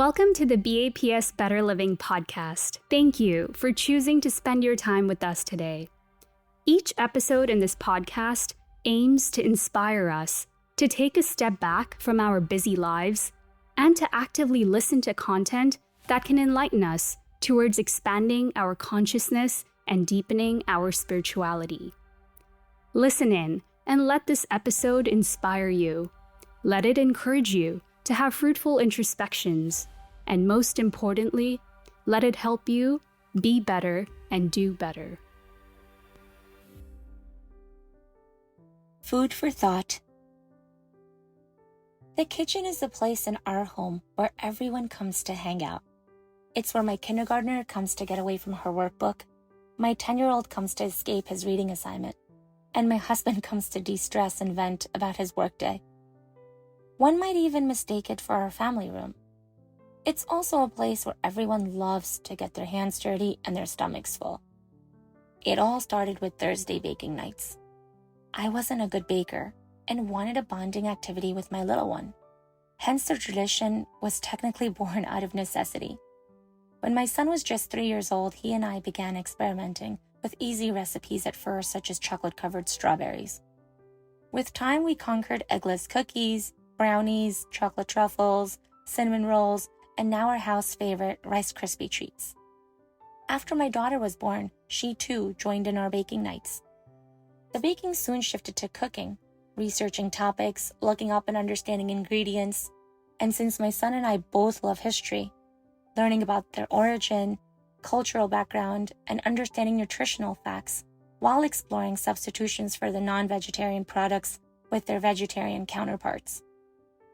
Welcome to the BAPS Better Living podcast. Thank you for choosing to spend your time with us today. Each episode in this podcast aims to inspire us to take a step back from our busy lives and to actively listen to content that can enlighten us towards expanding our consciousness and deepening our spirituality. Listen in and let this episode inspire you. Let it encourage you to have fruitful introspections, and most importantly, let it help you be better and do better. Food for thought. The kitchen is the place in our home where everyone comes to hang out. It's where my kindergartner comes to get away from her workbook, my 10-year-old comes to escape his reading assignment, and my husband comes to de-stress and vent about his workday. One might even mistake it for our family room. It's also a place where everyone loves to get their hands dirty and their stomachs full. It all started with Thursday baking nights. I wasn't a good baker and wanted a bonding activity with my little one. Hence, the tradition was technically born out of necessity. When my son was just 3 years old, he and I began experimenting with easy recipes at first, such as chocolate-covered strawberries. With time, we conquered eggless cookies, brownies, chocolate truffles, cinnamon rolls, and now our house favorite, Rice Krispie treats. After my daughter was born, she too joined in our baking nights. The baking soon shifted to cooking, researching topics, looking up and understanding ingredients, and since my son and I both love history, learning about their origin, cultural background, and understanding nutritional facts, while exploring substitutions for the non-vegetarian products with their vegetarian counterparts.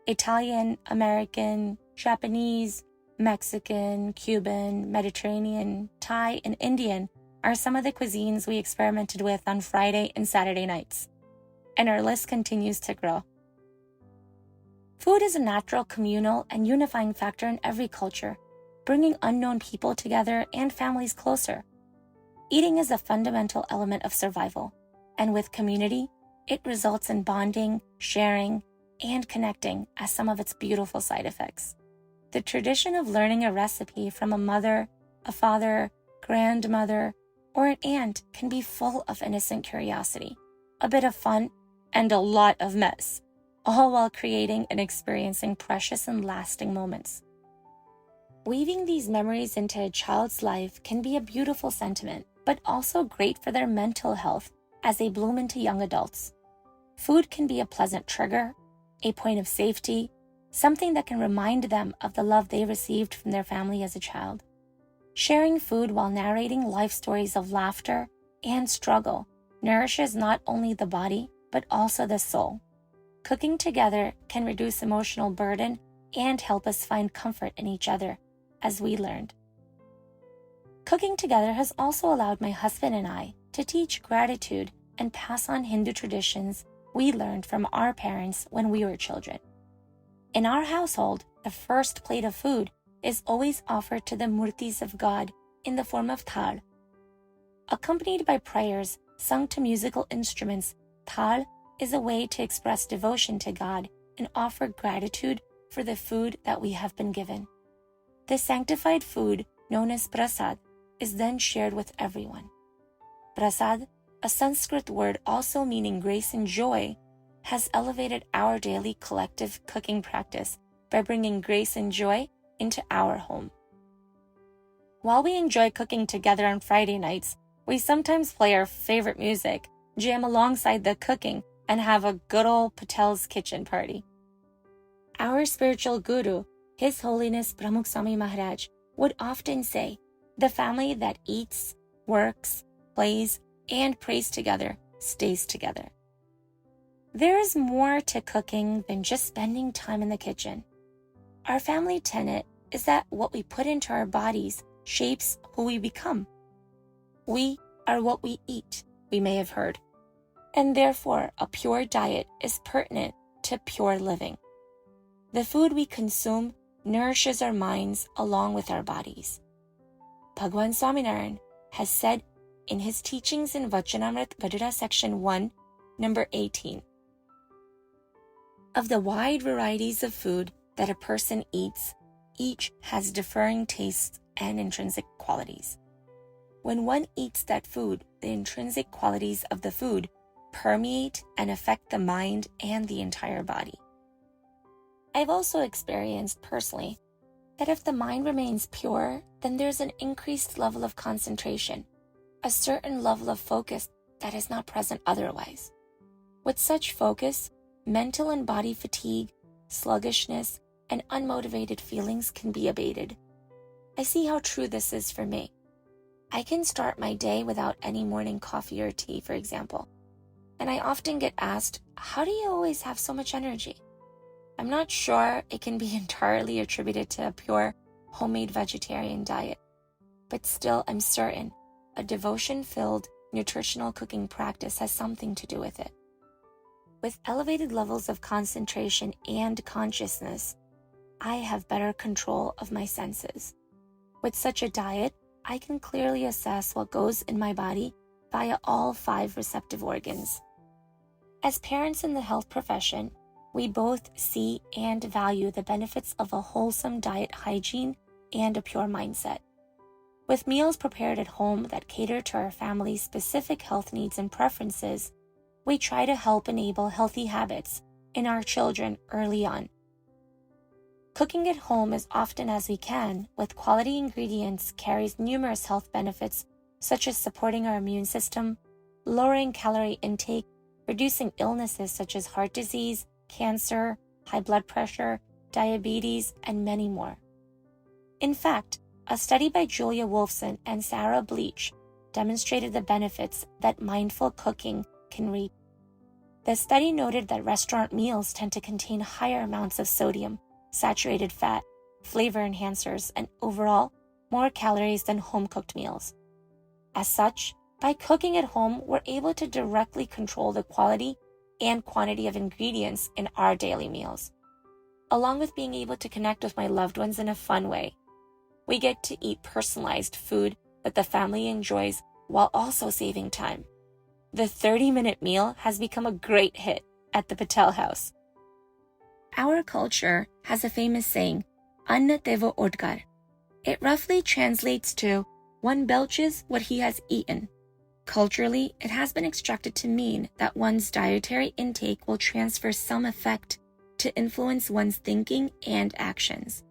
Italian, American, Japanese, Mexican, Cuban, Mediterranean, Thai, and Indian are some of the cuisines we experimented with on Friday and Saturday nights. And our list continues to grow. Food is a natural, communal, and unifying factor in every culture, bringing unknown people together and families closer. Eating is a fundamental element of survival, and with community, it results in bonding, sharing, and connecting as some of its beautiful side effects. The tradition of learning a recipe from a mother, a father, grandmother, or an aunt can be full of innocent curiosity, a bit of fun, and a lot of mess, all while creating and experiencing precious and lasting moments. Weaving these memories into a child's life can be a beautiful sentiment, but also great for their mental health as they bloom into young adults. Food can be a pleasant trigger, a point of safety, something that can remind them of the love they received from their family as a child. Sharing food while narrating life stories of laughter and struggle nourishes not only the body, but also the soul. Cooking together can reduce emotional burden and help us find comfort in each other, as we learned. Cooking together has also allowed my husband and I to teach gratitude and pass on Hindu traditions we learned from our parents when we were children. In our household, the first plate of food is always offered to the murtis of God in the form of thal. Accompanied by prayers sung to musical instruments, thal is a way to express devotion to God and offer gratitude for the food that we have been given. The sanctified food, known as prasad, is then shared with everyone. Prasad, a Sanskrit word also meaning grace and joy, has elevated our daily collective cooking practice by bringing grace and joy into our home. While we enjoy cooking together on Friday nights, we sometimes play our favorite music, jam alongside the cooking, and have a good old Patel's kitchen party. Our spiritual guru, His Holiness Pramukh Swami Maharaj, would often say, "The family that eats, works, plays, and prays together stays together." There is more to cooking than just spending time in the kitchen. Our family tenet is that what we put into our bodies shapes who we become. We are what we eat, we may have heard, and therefore a pure diet is pertinent to pure living. The food we consume nourishes our minds along with our bodies. Bhagwan Swaminarayan has said in his teachings in Vachanamrit Gadara section 1, number 18, "Of the wide varieties of food that a person eats, each has differing tastes and intrinsic qualities. When one eats that food, the intrinsic qualities of the food permeate and affect the mind and the entire body. I've also experienced personally that if the mind remains pure, then there's an increased level of concentration, a certain level of focus that is not present otherwise. With such focus, mental and body fatigue, sluggishness, and unmotivated feelings can be abated. I see how true this is for me. I can start my day without any morning coffee or tea, for example. And I often get asked, how do you always have so much energy? I'm not sure it can be entirely attributed to a pure, homemade vegetarian diet. But still, I'm certain a devotion-filled, nutritional cooking practice has something to do with it. With elevated levels of concentration and consciousness, I have better control of my senses. With such a diet, I can clearly assess what goes in my body via all 5 receptive organs. As parents in the health profession, we both see and value the benefits of a wholesome diet hygiene and a pure mindset. With meals prepared at home that cater to our family's specific health needs and preferences, we try to help enable healthy habits in our children early on. Cooking at home as often as we can with quality ingredients carries numerous health benefits, such as supporting our immune system, lowering calorie intake, reducing illnesses such as heart disease, cancer, high blood pressure, diabetes, and many more. In fact, a study by Julia Wolfson and Sarah Bleach demonstrated the benefits that mindful cooking can reap. The study noted that restaurant meals tend to contain higher amounts of sodium, saturated fat, flavor enhancers, and overall, more calories than home-cooked meals. As such, by cooking at home, we're able to directly control the quality and quantity of ingredients in our daily meals, along with being able to connect with my loved ones in a fun way. We get to eat personalized food that the family enjoys while also saving time. The 30-minute meal has become a great hit at the Patel house. Our culture has a famous saying, "Anna tevo odkar." It roughly translates to, one belches what he has eaten. Culturally, it has been extracted to mean that one's dietary intake will transfer some effect to influence one's thinking and actions.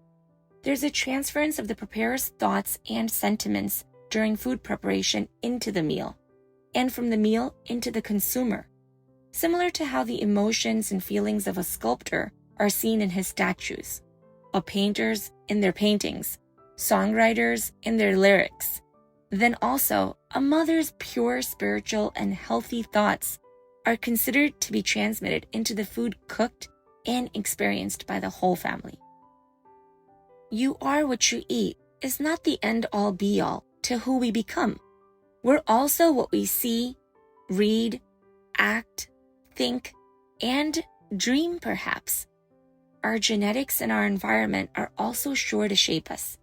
There's a transference of the preparer's thoughts and sentiments during food preparation into the meal, and from the meal into the consumer, similar to how the emotions and feelings of a sculptor are seen in his statues, of painters in their paintings, songwriters in their lyrics. Then also, a mother's pure spiritual and healthy thoughts are considered to be transmitted into the food cooked and experienced by the whole family. You are what you eat is not the end-all be-all to who we become. We're also what we see, read, act, think, and dream perhaps. Our genetics and our environment are also sure to shape us.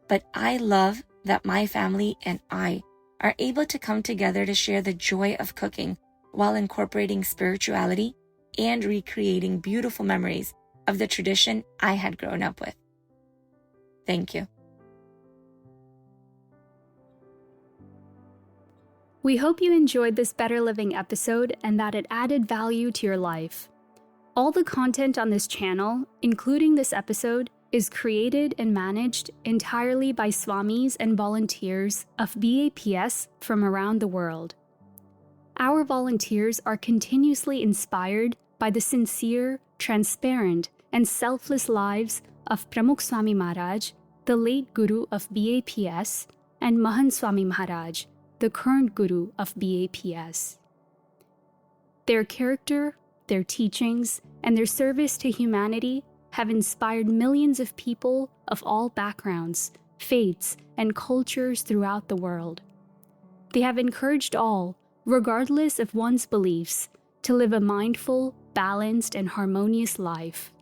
But I love that my family and I are able to come together to share the joy of cooking while incorporating spirituality and recreating beautiful memories of the tradition I had grown up with. Thank you. We hope you enjoyed this Better Living episode and that it added value to your life. All the content on this channel, including this episode, is created and managed entirely by Swamis and volunteers of BAPS from around the world. Our volunteers are continuously inspired by the sincere, transparent, and selfless lives of Pramukh Swami Maharaj, the late Guru of BAPS, and Mahan Swami Maharaj, the current Guru of BAPS. Their character, their teachings, and their service to humanity have inspired millions of people of all backgrounds, faiths, and cultures throughout the world. They have encouraged all, regardless of one's beliefs, to live a mindful, balanced, and harmonious life.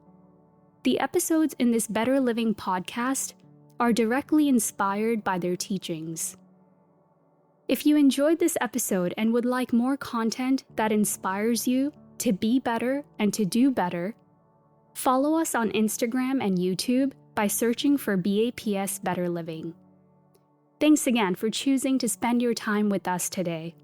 The episodes in this Better Living podcast are directly inspired by their teachings. If you enjoyed this episode and would like more content that inspires you to be better and to do better, follow us on Instagram and YouTube by searching for BAPS Better Living. Thanks again for choosing to spend your time with us today.